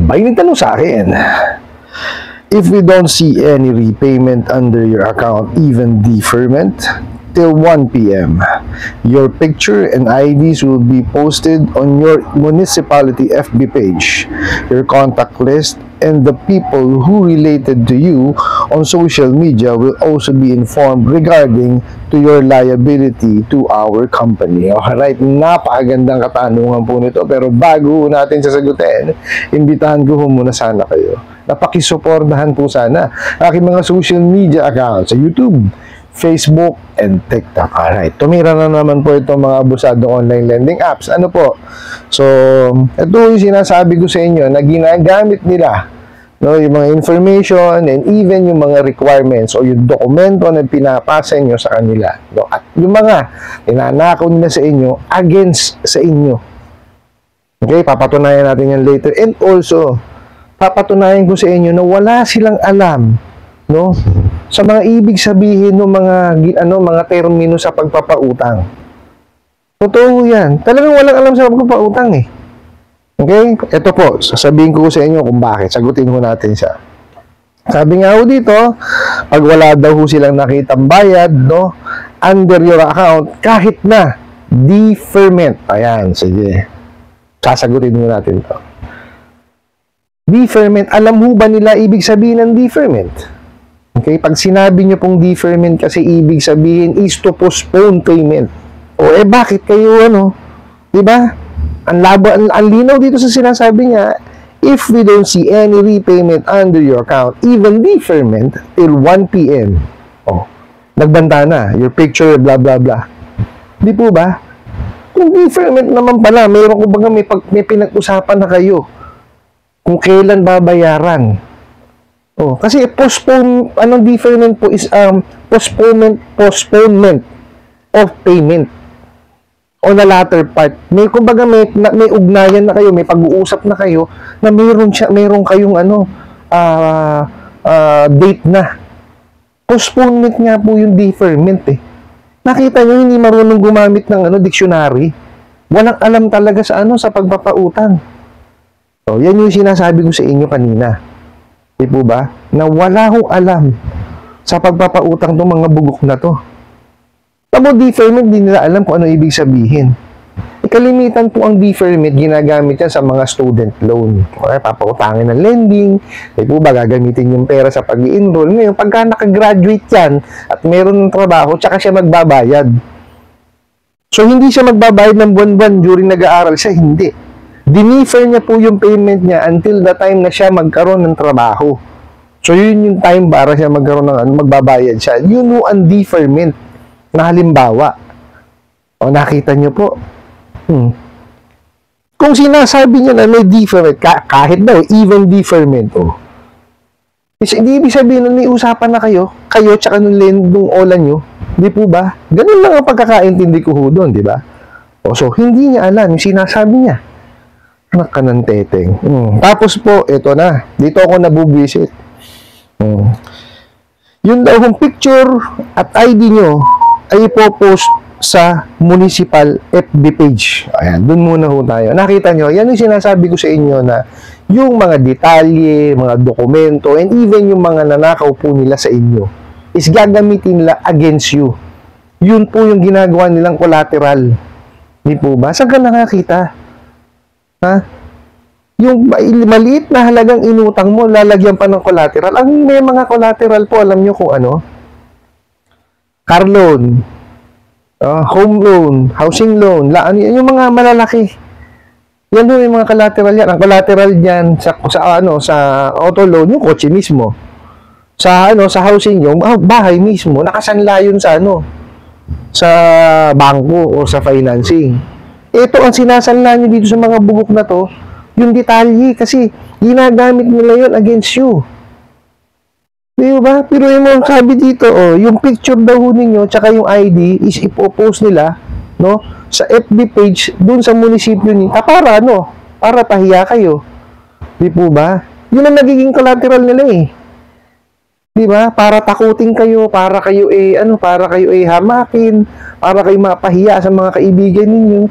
May nagtanong sa akin, if we don't see any repayment under your account, even deferment, till 1 p.m., your picture and IDs will be posted on your municipality FB page, your contact list, and the people who related to you on social media will also be informed regarding to your liability to our company. Alright, napakagandang katanungan po nito, pero bago natin sasagutin, imbitahan ko muna sana kayo na pakisuportahan po sana aking mga social media accounts sa YouTube, Facebook, and TikTok. Alright, tumira na naman po itong mga abusadong online lending apps. Ano po? So, ito yung sinasabi ko sa inyo na ginagamit nila, no, yung mga information and even yung mga requirements o yung dokumento na pinapasa nyo sa kanila. No? At yung mga ninanakaw nila sa inyo against sa inyo. Okay, papatunayan natin yan later. And also, papatunayan ko sa inyo na wala silang alam, no, sa mga ibig sabihin ng mga termino sa pagpapautang. Totoo yan. Talagang walang alam sa pagpapautang eh. Okay? Ito po, sasabihin ko sa inyo kung bakit. Sagutin ko natin siya. Sabi nga ho dito, pag wala daw ho silang nakitang bayad, no, under your account, kahit na deferment. Ayan, sige. Sasagutin mo natin to. Deferment, alam ho ba nila ibig sabihin ng deferment? Okay, pag sinabi nyo pong deferment kasi ibig sabihin is to postpone payment. O bakit kayo diba? Ang linaw dito sa sinasabi niya, if we don't see any repayment under your account, even deferment till 1 p.m. Nagbanta na, your picture, blah blah blah. Di po ba? Kung deferment naman pala, mayroon ko baga may pinag-usapan na kayo kung kailan babayaran. Kasi deferment po is postponement of payment on the latter part. May kumbaga may ugnayan na kayo, may pag-uusap na kayo na mayroon kayong date na. Postponement nga po yung deferment eh. Nakita niyo hindi marunong gumamit ng dictionary. Walang alam talaga sa sa pagpapautang. So, yan yung sinasabi ko sa inyo kanina. Di po ba? Na wala hong alam sa pagpapautang ng mga bugok na to. Tapos deferment, di nila alam kung ano ibig sabihin. Kalimitan po ang deferment, ginagamit yan sa mga student loan. Okay, papautangin ng lending, di po ba, gagamitin yung pera sa pag-i-enroll. Ngayon, pagka nakagraduate yan at meron ng trabaho, tsaka siya magbabayad. So, hindi siya magbabayad ng buwan-buwan during nag-aaral siya, hindi. Dinifer niya po yung payment niya until the time na siya magkaroon ng trabaho. So, yun yung time para siya magkaroon ng magbabayad siya. Yun ang deferment na halimbawa. Nakita niyo po. Kung sinasabi niya na may deferment, kahit daw, even deferment, hindi ibig sabihin na may usapan na kayo tsaka nung olan nyo. Di po ba? Ganun lang ang pagkakaintindi ko doon, di ba? So, hindi niya alam yung sinasabi niya. Anak ka ng teteng. Tapos po, ito na. Dito ako nabubwisit. Yung daw yung picture at ID nyo ay ipopost sa municipal FB page. Ayan, dun muna ho tayo. Nakita nyo, yan yung sinasabi ko sa inyo na yung mga detalye, mga dokumento, and even yung mga nanakaw po nila sa inyo is gagamitin nila against you. Yun po yung ginagawa nilang collateral. Di po ba? Saan ka nakakita? Yung maliit na halagang inutang mo, lalagyan pa ng collateral. Ang may mga collateral po, alam nyo kung ano? Car loan, home loan, housing loan, yung mga malalaki. Yan yung mga collateral yan. Ang collateral yan sa auto loan, yung kotse mismo. Sa housing yung bahay mismo, nakasanla yun sa sa bangko o sa financing. Ito ang sinasanla nyo dito sa mga bugok na to, yung detalye, kasi ginagamit nila yun against you. Di ba? Pero yung sabi dito, yung picture daw ninyo, tsaka yung ID, is ipopost nila, sa FB page, dun sa munisipyo niyo, para pahiya kayo. Di po ba? Yun ang nagiging collateral nila eh. Di ba? Para takutin kayo, para kayo hamakin, para kayo mapahiya sa mga kaibigan ninyo.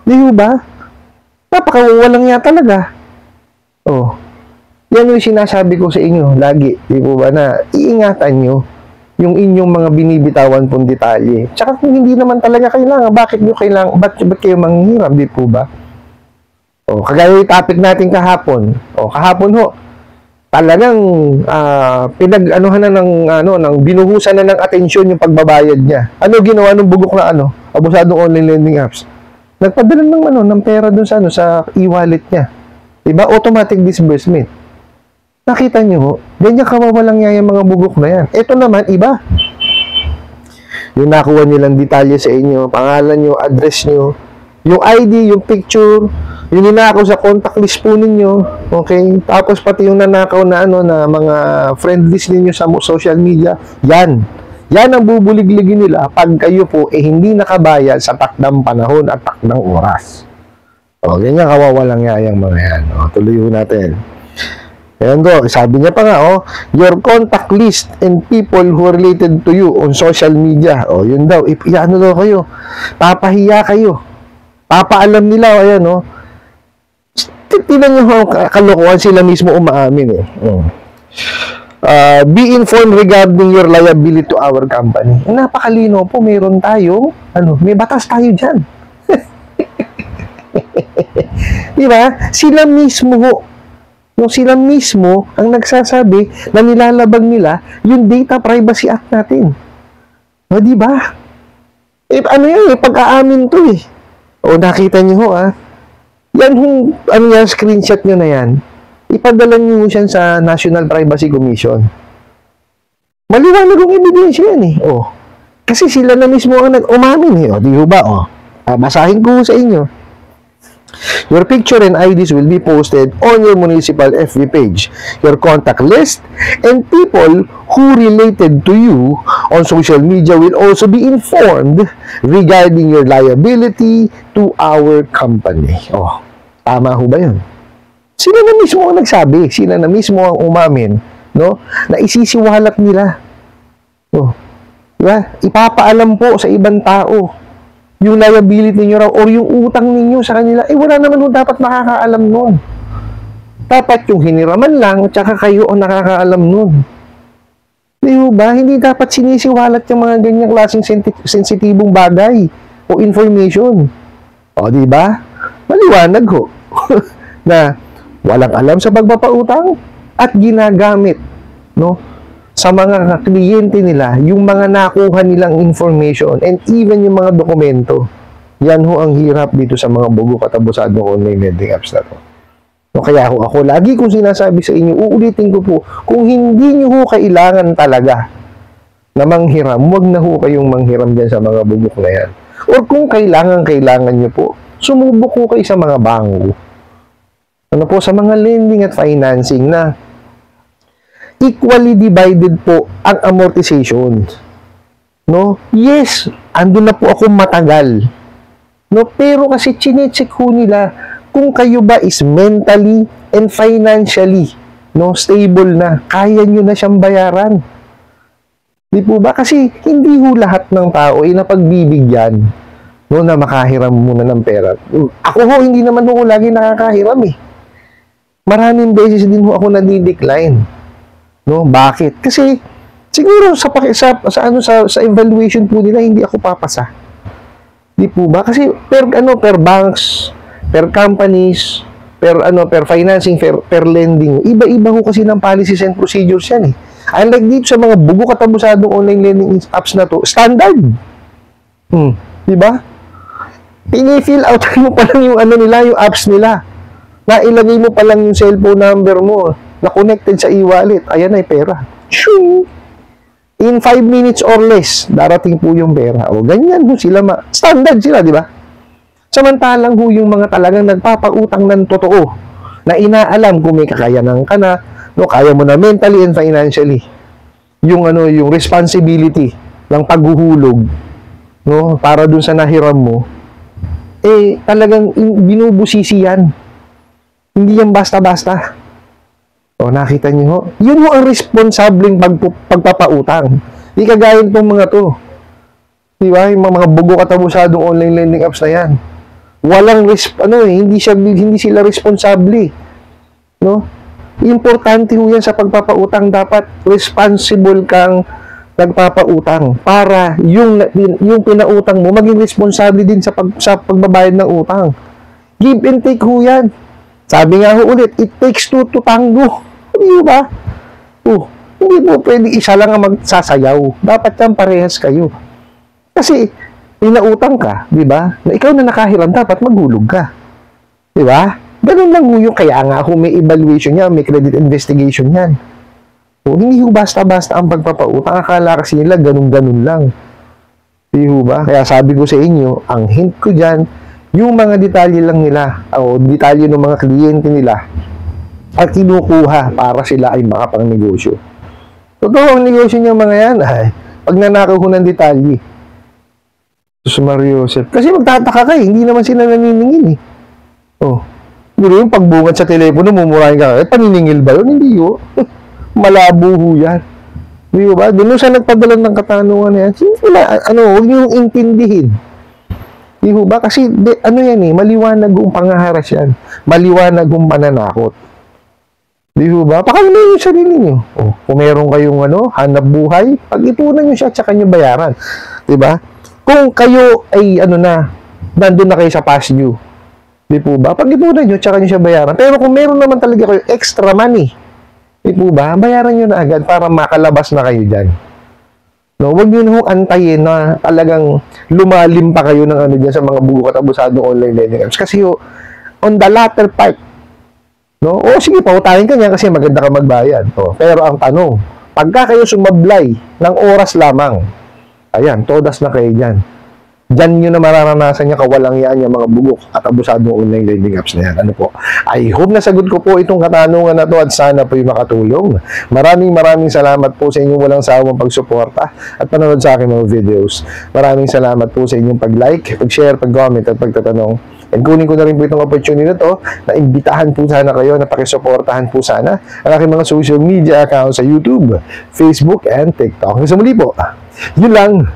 Di ba? Napakawalang niya talaga. Yan yung sinasabi ko sa inyo lagi, di po ba, na iingatan nyo yung inyong mga binibitawan pong detalye. Tsaka kung hindi naman talaga kailangan, bakit kayo manghiram, di po ba? O, kagaya yung topic natin kahapon. O, kahapon ho, talagang pinag-anuhan na ng binuhusan na ng atensyon yung pagbabayad niya. Ano ginawa ng bugok na abusadong online lending apps? Nagpadala ng pera dun sa e-wallet niya. Diba? Automatic disbursement. Nakita niyo ho, ganyan kawawalang yaya mga bugok na yan. Ito naman, iba. Yung nakuha nilang detalye sa inyo, pangalan nyo, address nyo, yung ID, yung picture, yung ninakaw sa contact list po ninyo, okay? Tapos pati yung nanakaw na na mga friend list ninyo sa social media, yan. Yan ang bubuligligin nila pag kayo po hindi nakabayad sa takdang panahon at takdang oras. O, ganyan kawawalang yayang mga yan. O, tuloy ho natin. Ayan do, sabi niya pa nga, your contact list and people who are related to you on social media. O, yun daw, ano daw kayo? Papahiya kayo. Papaalam nila, ayan, tinan nyo, kalokohan sila mismo umaamin, be informed regarding your liability to our company. Napakalino po, meron tayo, may batas tayo dyan. Diba? Sila mismo ang nagsasabi na nilalabag nila yung Data Privacy Act natin. O, diba? Ano yan, pag-aamin to O, nakita nyo ho, yan yung, screenshot nyo na yan. Ipadala nyo siya sa National Privacy Commission. Maliwanag ang ebidensya yan kasi sila na mismo ang nag-umamin di ba basahin ko sa inyo. Your picture and IDs will be posted on your municipal FB page, your contact list, and people who related to you on social media will also be informed regarding your liability to our company. Tama ho ba yun? Sila na mismo ang nagsabi, sila na mismo ang umamin, na isisiwalat nila. Diba? Ipapaalam po sa ibang tao yung liability niyo raw or yung utang ninyo sa kanila, wala naman dapat nakakaalam nun. Dapat yung hiniraman lang, tsaka kayo ang nakakaalam nun. Di ba? Hindi dapat sinisiwalat yung mga ganyang klaseng sensitibong bagay o information. Di ba? Maliwanag ho. Na walang alam sa pagpapautang at ginagamit, sa mga kliyente nila, yung mga nakuha nilang information and even yung mga dokumento. Yan ho ang hirap dito sa mga bugok at abusadong online lending apps na to. Kaya ako lagi kong sinasabi sa inyo, uulitin ko po, kung hindi nyo ho kailangan talaga na manghiram, huwag na ho kayong manghiram dyan sa mga bugok na yan. Or kung kailangan nyo po, sumubok ho kayo sa mga bangko. Sa mga lending at financing na equally divided po ang amortization. Yes, andun na po ako matagal. Pero kasi chinecheck ho nila kung kayo ba is mentally and financially stable na. Kaya nyo na siyang bayaran. Di po ba? Kasi hindi ho lahat ng tao ay napagbibigyan na makahiram muna ng pera. Ako ho, hindi naman ho lagi nakakahiram Maraming beses din ho ako nadi-decline. Bakit? Kasi siguro sa evaluation po nila hindi ako papasa. Di po ba? Kasi per banks, per companies, per financing, per lending, iba-iba ho kasi ng policies and procedures yan Unlike dito sa mga bugok at abusadong online lending apps na to, standard. Di ba? Pini-fill out mo pa lang yung nila, yung apps nila. Nailagay mo pa lang yung cellphone number mo na connected sa e-wallet, ayan ay pera. Shoo! In 5 minutes or less, darating po yung pera. Ganyan ho sila, standard sila, di ba? Samantalang ho yung mga talagang nagpapautang ng totoo, na inaalam kung may kakayanan ka na, kaya mo na mentally and financially. Yung responsibility ng paghuhulog, para dun sa nahiram mo, talagang binubusisi yan. Hindi yan basta-basta. Nakita niyo ho? Yun ho ang responsableng pagpapautang. Di kagaya itong mga to. Di ba? Yung mga bugok at abusadong online lending apps na yan. Walang hindi sila responsable. Importante ho yan sa pagpapautang. Dapat responsible kang nagpapautang para yung pinautang mo maging responsable din sa pagbabayad ng utang. Give and take ho yan. Sabi nga ho ulit, it takes two to tango. Hindi ba? Hindi mo pwede isa lang ang magsasayaw. Dapat yan parehas kayo. Kasi, pinautang ka, di ba? Na ikaw na nakahiram, dapat maghulog ka. Di ba? Ganun lang yung kaya nga kung may evaluation yan, may credit investigation yan. Hindi ho basta-basta ang pagpapautang. Akala kasi nila ganun-ganun lang. Di ho ba? Kaya sabi ko sa inyo, ang hint ko dyan, yung mga detalye lang nila, o detalye ng mga kliyente nila, at kinukuha para sila ay makapang-negosyo. Totoo ang negosyo niya mga yan, ay, pag nanakaw ko ng detalye. Sus Mario Joseph. Kasi magtataka ka hindi naman sila naniningil eh. Hindi yung pagbungad sa telepono, mumurahin ka. Paniningil ba yun? Hindi yun. Malabo ho yan. Hindi ba? Doon siya nagpadala ng katanungan na yan. Huwag niyong intindihin. Hindi ba? Kasi, yan eh, maliwanag yung pangaharas yan. Maliwanag yung pananakot. Di ba? Pakalmayin yung sarili nyo. Kung meron kayong hanap buhay, pag-ipunan nyo siya at saka nyo bayaran. Di ba? Kung kayo ay nandun na kayo sa past due. Di po ba? Pag-ipunan nyo at saka nyo siya bayaran. Pero kung meron naman talaga kayo extra money, di po ba? Bayaran nyo na agad para makalabas na kayo dyan. No, wag niyo na antayin na talagang lumalim pa kayo ng dyan sa mga bugo at abusadong online lending apps. Kasi on the latter part, no? Sige, pautahin ka niya kasi maganda ka magbayad. Pero ang tanong, pagka kayo sumablay ng oras lamang, ayan, todas na kayo dyan. Diyan nyo na mararanasan niya kawalang yan yung mga bugok at abusadong online lending apps na yan. I hope nasagot ko po itong katanungan na to at sana po'y makatulong. Maraming salamat po sa inyong walang sawang pagsuporta at panonood sa aking mga videos. Maraming salamat po sa inyong pag-like, pag-share, pag-comment at pagtatanong. And kunin ko na rin po itong opportunity na to na imbitahan po sana kayo na pakisuportahan po sana ang aking mga social media accounts sa YouTube, Facebook, and TikTok. Hanggang sa muli po. Yun lang.